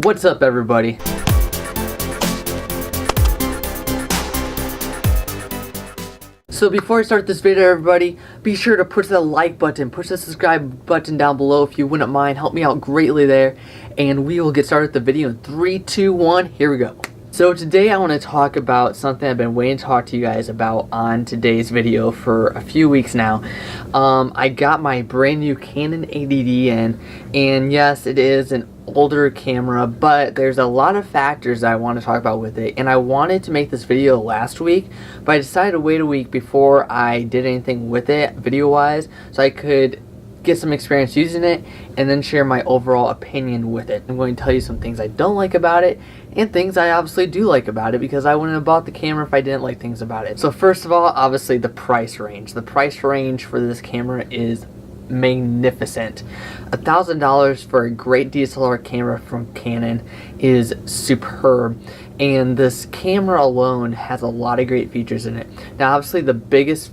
What's up, everybody? So before I start this video, everybody, be sure to push that like button, push the subscribe button down below if you wouldn't mind. Help me out greatly there, and we will get started with the video in 3, 2, 1, here we go. So today I want to talk about something I've been waiting to talk to you guys about on today's video for a few weeks now. I got my brand new Canon 80D in, and yes, it is an older camera, but there's a lot of factors that I want to talk about with it, and I wanted to make this video last week, but I decided to wait a week before I did anything with it video wise so I could get some experience using it and then share my overall opinion with it. I'm going to tell you some things I don't like about it and things I obviously do like about it, because I wouldn't have bought the camera if I didn't like things about it. So first of all, obviously the price range. The price range for this camera is magnificent. $1,000 for a great DSLR camera from Canon is superb, and this camera alone has a lot of great features in it. Now obviously the biggest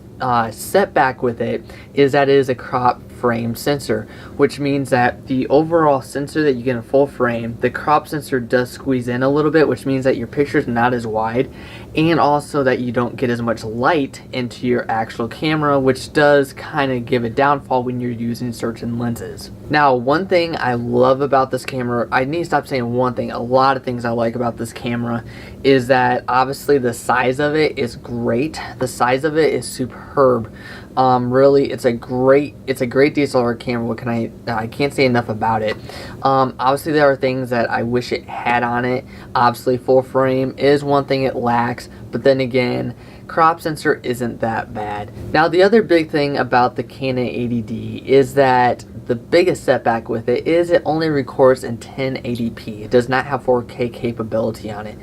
setback with it is that it is a crop frame sensor, which means that the overall sensor that you get in full frame, the crop sensor does squeeze in a little bit, which means that your picture is not as wide, and also that you don't get as much light into your actual camera, which does kind of give a downfall when you're using certain lenses. Now, one thing I love about this camera, I need to stop saying one thing, a lot of things I like about this camera, is that obviously the size of it is great. The size of it is superb. Really, it's a great DSLR camera. What can I can't say enough about it. Obviously there are things that I wish it had on it. Obviously full frame is one thing it lacks, but then again, crop sensor isn't that bad. Now the other big thing about the Canon 80D is that the biggest setback with it is it only records in 1080p. It does not have 4K capability on it.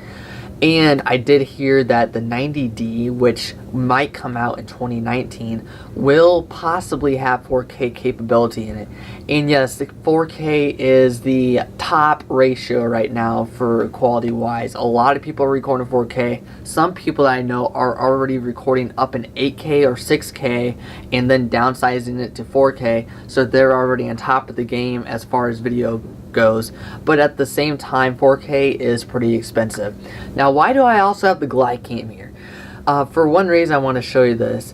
And I did hear that the 90D, which might come out in 2019, will possibly have 4K capability in it. And yes, the 4K is the top ratio right now for quality wise. A lot of people are recording 4K. Some people that I know are already recording up in 8K or 6K and then downsizing it to 4K, so they're already on top of the game as far as video goes. But at the same time, 4K is pretty expensive. Now, why do I also have the glide cam here? For one reason, I want to show you this.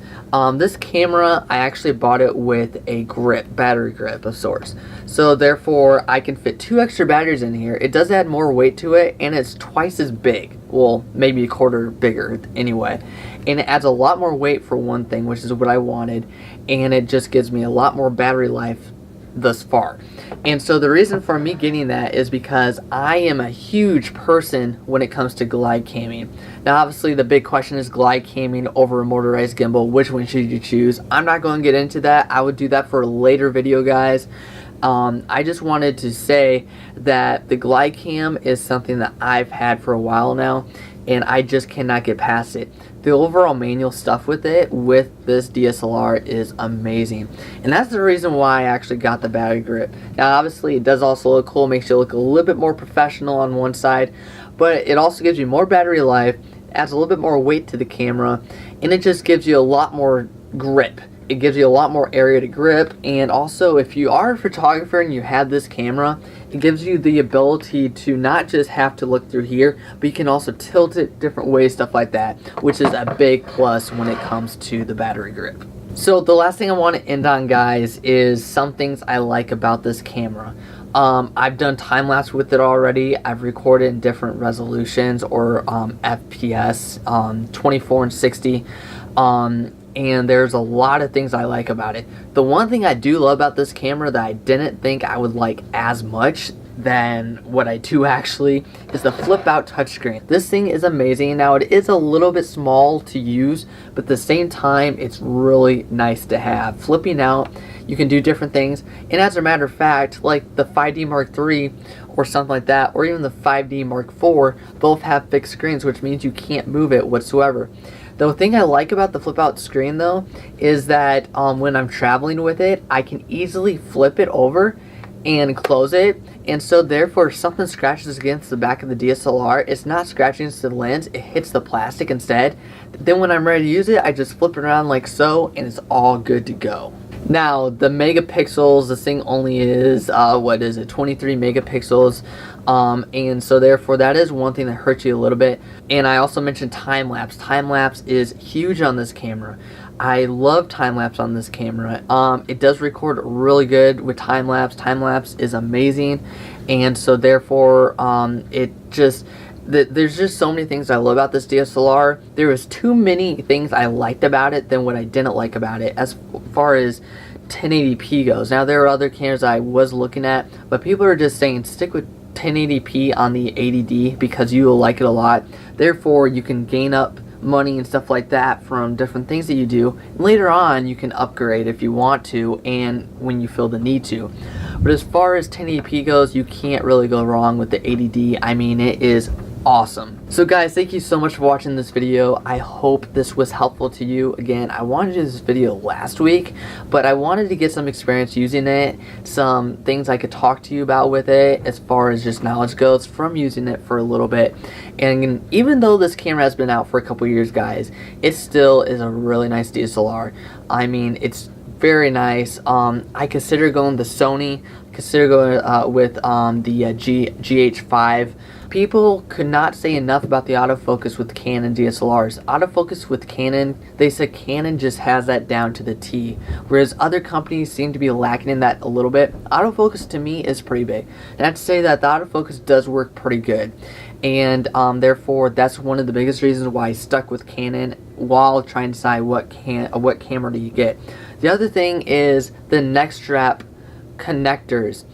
This camera, I actually bought it with a grip, battery grip of sorts. So therefore, I can fit 2 extra batteries in here. It does add more weight to it, and it's twice as big. Well, maybe a quarter bigger anyway. And it adds a lot more weight for one thing, which is what I wanted. And it just gives me a lot more battery life thus far. And so the reason for me getting that is because I am a huge person when it comes to glide camming. Now obviously the big question is glide camming over a motorized gimbal. Which one should you choose? I'm not going to get into that. I would do that for a later video, guys. I just wanted to say that the glide cam is something that I've had for a while now, and I just cannot get past it. The overall manual stuff with it, with this DSLR, is amazing. And that's the reason why I actually got the battery grip. Now obviously it does also look cool, makes you look a little bit more professional on one side, but it also gives you more battery life, adds a little bit more weight to the camera, and it just gives you a lot more grip. It gives you a lot more area to grip, and also if you are a photographer and you have this camera, it gives you the ability to not just have to look through here, but you can also tilt it different ways, stuff like that, which is a big plus when it comes to the battery grip. So the last thing I want to end on, guys, is some things I like about this camera. I've done time-lapse with it already. I've recorded in different resolutions or FPS, 24 and 60. And there's a lot of things I like about it. The one thing I do love about this camera that I didn't think I would like as much than what I do actually is the flip out touchscreen. This thing is amazing. Now it is a little bit small to use, but at the same time it's really nice to have. Flipping out, you can do different things, and as a matter of fact, like the 5D Mark III or something like that, or even the 5D Mark IV, both have fixed screens, which means you can't move it whatsoever. The thing I like about the flip out screen though is that when I'm traveling with it, I can easily flip it over and close it, and so therefore if something scratches against the back of the DSLR, it's not scratching against the lens, it hits the plastic instead. Then when I'm ready to use it, I just flip it around like so, and it's all good to go. Now the megapixels, this thing only is what is it, 23 megapixels. And so therefore that is one thing that hurts you a little bit. And I also mentioned time-lapse. Time-lapse is huge on this camera. I love time-lapse on this camera. It does record really good with time-lapse. Time-lapse is amazing, and so therefore there's just so many things I love about this DSLR. There was too many things I liked about it than what I didn't like about it as far as 1080p goes. Now there are other cameras I was looking at, but people are just saying stick with 1080p on the 80D because you will like it a lot. Therefore you can gain up money and stuff like that from different things that you do. And later on you can upgrade if you want to and when you feel the need to. But as far as 1080p goes, you can't really go wrong with the 80D. I mean, it is awesome. So guys, thank you so much for watching this video. I hope this was helpful to you. Again, I wanted to do this video last week, but I wanted to get some experience using it, some things I could talk to you about with it as far as just knowledge goes from using it for a little bit. And even though this camera has been out for a couple years, guys, it still is a really nice DSLR. I mean, it's very nice. I consider going the Sony, consider going with the GH5. People could not say enough about the autofocus with Canon DSLRs. Autofocus with Canon, they said Canon just has that down to the T, whereas other companies seem to be lacking in that a little bit. Autofocus to me is pretty big. And I have to say that the autofocus does work pretty good. And therefore that's one of the biggest reasons why I stuck with Canon while trying to decide what camera do you get. The other thing is the neck strap connectors.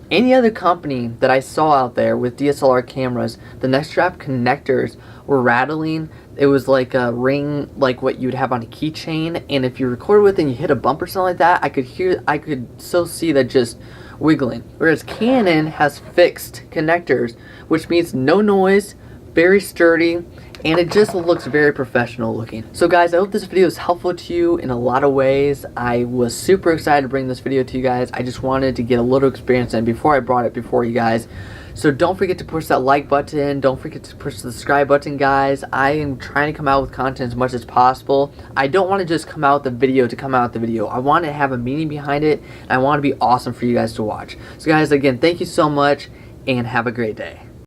Any other company that I saw out there with DSLR cameras, the neck strap connectors were rattling. It was like a ring, like what you'd have on a keychain, and if you record with it and you hit a bump or something like that, I could so see that just wiggling. Whereas Canon has fixed connectors, which means no noise, very sturdy, and it just looks very professional looking. So guys, I hope this video is helpful to you in a lot of ways. I was super excited to bring this video to you guys. I just wanted to get a little experience in before I brought it before you guys. So don't forget to push that like button. Don't forget to push the subscribe button, guys. I am trying to come out with content as much as possible. I don't want to just come out with the video to come out with the video. I want to have a meaning behind it, and I want to be awesome for you guys to watch. So guys, again, thank you so much, and have a great day.